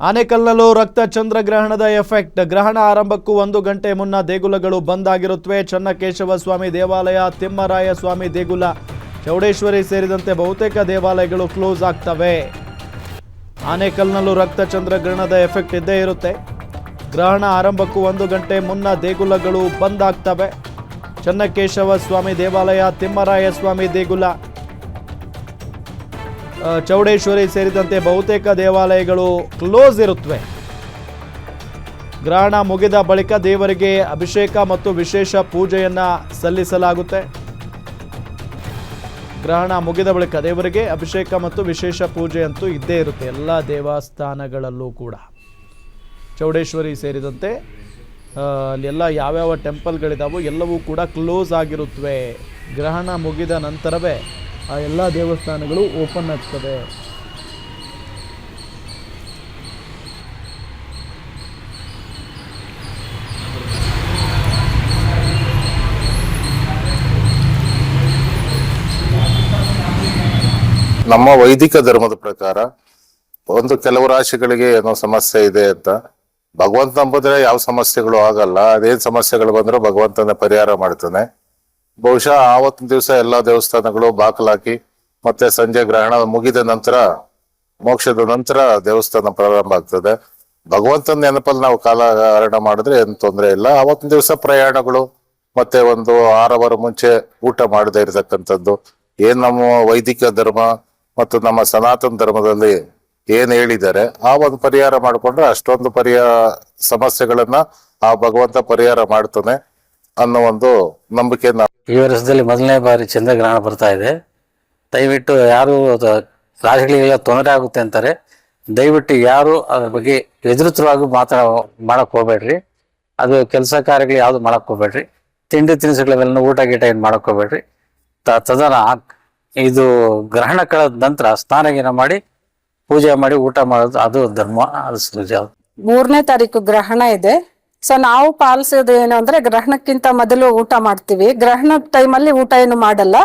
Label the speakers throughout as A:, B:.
A: ಆನೇಕಲ್ನಲ್ಲೂ ರಕ್ತ ಚಂದ್ರಗ್ರಹಣದ ಎಫೆಕ್ಟ್. ಗ್ರಹಣ ಆರಂಭಕ್ಕೂ 1 ಗಂಟೆ ಮುನ್ನ ದೇಗುಲಗಳು ಬಂದ್ ಆಗಿರುತ್ತವೆ. ಚನ್ನಕೇಶವ ಸ್ವಾಮಿ ದೇವಾಲಯ, ತಿಮ್ಮರಾಯ ಸ್ವಾಮಿ ದೇಗುಲ, ಚೌಡೇಶ್ವರಿ ಸೇರಿದಂತೆ ಬಹುತೇಕ ದೇವಾಲಯಗಳು ಕ್ಲೋಸ್ ಆಗ್ತವೆ. ಆನೇಕಲ್ನಲ್ಲೂ ರಕ್ತ ಚಂದ್ರಗ್ರಹಣದ ಎಫೆಕ್ಟ್ ಇದ್ದೇ ಇರುತ್ತೆ. ಗ್ರಹಣ ಆರಂಭಕ್ಕೂ 1 ಗಂಟೆ ಮುನ್ನ ದೇಗುಲಗಳು ಬಂದ್ ಆಗ್ತವೆ. ಚನ್ನಕೇಶವ ಸ್ವಾಮಿ ದೇವಾಲಯ, ತಿಮ್ಮರಾಯ ಸ್ವಾಮಿ ದೇಗುಲ, ಚೌಡೇಶ್ವರಿ ಸೇರಿದಂತೆ ಬಹುತೇಕ ದೇವಾಲಯಗಳು ಕ್ಲೋಸ್ ಇರುತ್ತವೆ. ಗ್ರಹಣ ಮುಗಿದ ಬಳಿಕ ದೇವರಿಗೆ ಅಭಿಷೇಕ ಮತ್ತು ವಿಶೇಷ ಪೂಜೆಯನ್ನ ಸಲ್ಲಿಸಲಾಗುತ್ತೆ. ಗ್ರಹಣ ಮುಗಿದ ಬಳಿಕ ದೇವರಿಗೆ ಅಭಿಷೇಕ ಮತ್ತು ವಿಶೇಷ ಪೂಜೆ ಅಂತೂ ಇದ್ದೇ ಇರುತ್ತೆ ಎಲ್ಲ ದೇವಸ್ಥಾನಗಳಲ್ಲೂ ಕೂಡ. ಚೌಡೇಶ್ವರಿ ಸೇರಿದಂತೆ ಅಲ್ಲೆಲ್ಲ ಯಾವ್ಯಾವ ಟೆಂಪಲ್ಗಳಿದಾವೋ ಎಲ್ಲವೂ ಕೂಡ ಕ್ಲೋಸ್ ಆಗಿರುತ್ತವೆ. ಗ್ರಹಣ ಮುಗಿದ ನಂತರವೇ ಆ ಎಲ್ಲ ದೇವಸ್ಥಾನಗಳು ಓಪನ್ ಆಗ್ತವೆ.
B: ನಮ್ಮ ವೈದಿಕ ಧರ್ಮದ ಪ್ರಕಾರ ಕೆಲವು ರಾಶಿಗಳಿಗೆ ಏನೋ ಸಮಸ್ಯೆ ಇದೆ ಅಂತ, ಭಗವಂತ ನಂಬಿದ್ರೆ ಯಾವ ಸಮಸ್ಯೆಗಳು ಆಗಲ್ಲ. ಅದೇನ್ ಸಮಸ್ಯೆಗಳು ಬಂದ್ರು ಭಗವಂತನ ಪರಿಹಾರ ಮಾಡ್ತಾನೆ. ಬಹುಶಃ ಆವತ್ತಿನ ದಿವಸ ಎಲ್ಲಾ ದೇವಸ್ಥಾನಗಳು ಬಾಕಲಾಕಿ ಮತ್ತೆ ಸಂಜೆ ಗ್ರಹಣ ಮುಗಿದ ನಂತರ, ಮೋಕ್ಷದ ನಂತರ ದೇವಸ್ಥಾನ ಪ್ರಾರಂಭ ಆಗ್ತದೆ. ಭಗವಂತನ ನೆನಪಲ್ಲಿ ನಾವು ಕಾಲಹರಣ ಮಾಡಿದ್ರೆ ಏನು ತೊಂದರೆ ಇಲ್ಲ. ಆವತ್ತಿನ ದಿವಸ ಪ್ರಯಾಣಗಳು ಮತ್ತೆ 1 6 ವಾರ ಮುಂಚೆ ಊಟ ಮಾಡದೇ ಇರತಕ್ಕಂಥದ್ದು ಏನ್ ನಮ್ಮ ವೈದಿಕ ಧರ್ಮ ಮತ್ತು ನಮ್ಮ ಸನಾತನ ಧರ್ಮದಲ್ಲಿ ಏನ್ ಹೇಳಿದ್ದಾರೆ ಆ ಒಂದು ಪರಿಹಾರ ಮಾಡಿಕೊಂಡ್ರೆ ಅಷ್ಟೊಂದು ಸಮಸ್ಯೆಗಳನ್ನ ಆ ಭಗವಂತ ಪರಿಹಾರ ಮಾಡ್ತಾನೆ ಅನ್ನೋ ಒಂದು ನಂಬಿಕೆ.
C: ಈ ವರ್ಷದಲ್ಲಿ ಮೊದಲನೇ ಬಾರಿ ಚಂದ್ರಗ್ರಹಣ ಬರ್ತಾ ಇದೆ. ದಯವಿಟ್ಟು ಯಾರು ರಾಶಿಗಳಿಗೆಲ್ಲ ತೊಂದರೆ ಆಗುತ್ತೆ ಅಂತಾರೆ, ದಯವಿಟ್ಟು ಯಾರು ಅದ್ರ ಬಗ್ಗೆ ಎದುರುತ್ರವಾಗಿ ಮಾಡಕ್ ಹೋಗ್ಬೇಡ್ರಿ. ಅದು ಕೆಲಸ ಕಾರ್ಯಗಳು ಯಾವ್ದು ಮಾಡಕ್ ಹೋಗ್ಬೇಡ್ರಿ. ತಿಂಡಿ ತಿನಿಸುಗಳೆಲ್ಲ ಊಟ ಗೀಟ ಏನ್ ಮಾಡಕ್ ಹೋಗ್ಬೇಡ್ರಿ. ತದನ ಇದು ಗ್ರಹಣ ಕಳೆದ ನಂತರ ಸ್ನಾನ ಮಾಡಿ ಪೂಜೆ ಮಾಡಿ ಊಟ ಮಾಡೋದು ಅದು ಧರ್ಮ. ಅದು
D: 3ನೇ ತಾರೀಕು ಗ್ರಹಣ ಇದೆ. ಸೊ ನಾವು ಪಾಲಿಸೋದು ಏನು ಅಂದ್ರೆ, ಗ್ರಹಣಕ್ಕಿಂತ ಮೊದಲು ಊಟ ಮಾಡ್ತೀವಿ. ಗ್ರಹಣ ಟೈಮಲ್ಲಿ ಊಟ ಏನು ಮಾಡಲ್ಲ.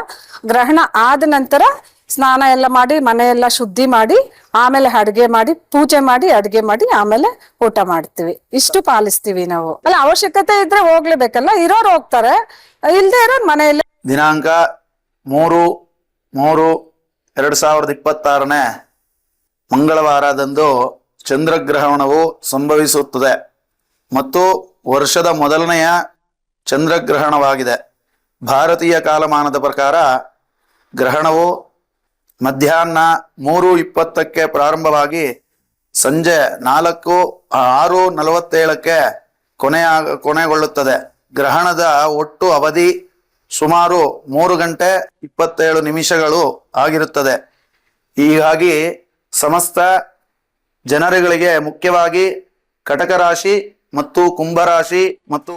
D: ಗ್ರಹಣ ಆದ ನಂತರ ಸ್ನಾನ ಎಲ್ಲ ಮಾಡಿ ಮನೆಯೆಲ್ಲ ಶುದ್ಧಿ ಮಾಡಿ ಆಮೇಲೆ ಅಡ್ಗೆ ಮಾಡಿ ಪೂಜೆ ಮಾಡಿ ಅಡ್ಗೆ ಮಾಡಿ ಆಮೇಲೆ ಊಟ ಮಾಡ್ತೀವಿ. ಇಷ್ಟು ಪಾಲಿಸ್ತೀವಿ ನಾವು. ಅಲ್ಲ, ಅವಶ್ಯಕತೆ ಇದ್ರೆ ಹೋಗ್ಲೇಬೇಕಲ್ಲ, ಇರೋರು ಹೋಗ್ತಾರೆ, ಇಲ್ದೇ ಇರೋರು ಮನೆಯಲ್ಲೇ.
E: ದಿನಾಂಕ 3/3/2026 ಮಂಗಳವಾರದಂದು ಚಂದ್ರಗ್ರಹಣವು ಸಂಭವಿಸುತ್ತದೆ ಮತ್ತು ವರ್ಷದ ಮೊದಲನೆಯ ಚಂದ್ರಗ್ರಹಣವಾಗಿದೆ. ಭಾರತೀಯ ಕಾಲಮಾನದ ಪ್ರಕಾರ ಗ್ರಹಣವು ಮಧ್ಯಾಹ್ನ 3:20ಕ್ಕೆ ಪ್ರಾರಂಭವಾಗಿ ಸಂಜೆ 6:47ಕ್ಕೆ ಕೊನೆಗೊಳ್ಳುತ್ತದೆ. ಗ್ರಹಣದ ಒಟ್ಟು ಅವಧಿ ಸುಮಾರು 3 ಗಂಟೆ 27 ನಿಮಿಷಗಳು ಆಗಿರುತ್ತದೆ. ಹೀಗಾಗಿ ಸಮಸ್ತ ಜನರುಗಳಿಗೆ, ಮುಖ್ಯವಾಗಿ ಕಟಕ ರಾಶಿ ಮತ್ತು ಕುಂಭರಾಶಿ ಮತ್ತು